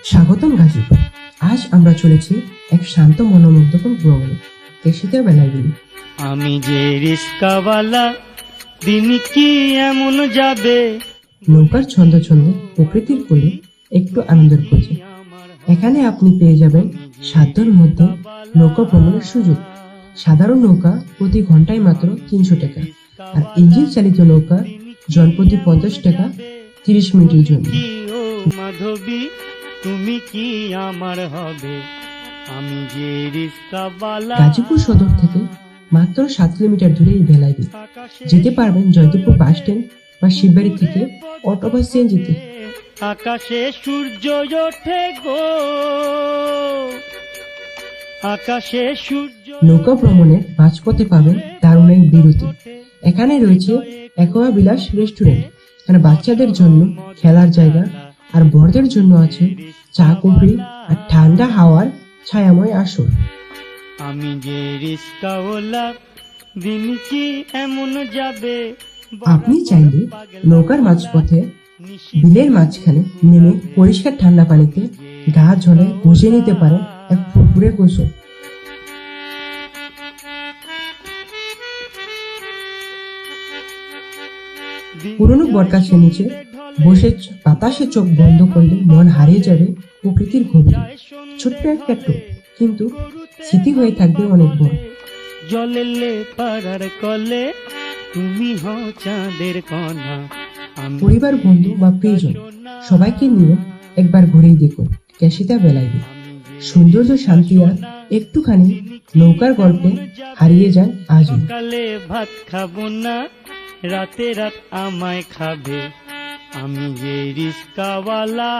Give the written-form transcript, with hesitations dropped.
স্বাগতম গাজীপুর। আজ আমরা চলেছি এক শান্ত মনোমুগ্ধকর ভ্রমণে, কেশিতে বেলাগুলি। আমি যে রিস্কাওয়ালা, দিন কি এমন যাবে। নৌকার ছন্দে ছন্দে প্রকৃতির কোলে একটু আনন্দের খোঁজে। এখানে আপনি পেয়ে যাবেন সাধ্যের মধ্যে নৌকা ভ্রমণের সুযোগ। সাধারণ নৌকা প্রতি ঘন্টায় মাত্র 300 টাকা, আর ইঞ্জিন চালিত নৌকা জনপ্রতি 50 টাকা 30 মিনিটের জন্য। ও মাধবী, তুমি কি আমার হবে। আমি যে রিস্কাওয়ালা। গাজীপুর সদর থেকে মাত্র 7 কিলোমিটার দূরে এই বেলাগুলি। যেতে পারবেন জয়দেবপুর বাস স্ট্যান্ড বা শিববাড়ি থেকে অটো বা সিএনজিতে। আকাশে সূর্য ওঠে গো, আকাশে সূর্য। নৌকা ভ্রমণের মাঝপথে পাবেন দারুণ এক বিরতি। এখানে রয়েছে একোয়া বিলাস রেস্টুরেন্ট। এখানে বাচ্চাদের জন্য খেলার জায়গা, আর বড়দের জন্য আছে চা কফি আর ঠান্ডা হাওয়ার ছায়াময় আসর। আমি যে রিস্কাওয়ালা, দিন কি এমন যাবে। আপনি চাইলে নৌকার মাঝপথে বিলের মাঝখানে নেমে পরিষ্কার ঠান্ডা পানিতে গা ঝলে বসে নিতে পারেন এক ফুরফুরে গোসল। পুরনো বটগাছের নিচে বসে বাতাসে চোখ বন্ধ করলে মন হারিয়ে যাবে প্রকৃতির গভীরে। ছোট্ট একটা টোপ, কিন্তু স্মৃতি হয়ে থাকবে অনেক বড়। জলেলে পাড়ার কলে, তুমি হও চাঁদের কণা। পরিবার, বন্ধু বা প্রিয়জন সবাইকে নিয়ে একবার ঘুরেই দেখুন কেশিতা বেলাগুলি। সৌন্দর্য, শান্তি আর একটুখানি নৌকার গল্পে হারিয়ে যান আজও। সকালে ভাত খাবো না, রাতে রাত আমায় খাবে। আমি যে রিস্কাওয়ালা।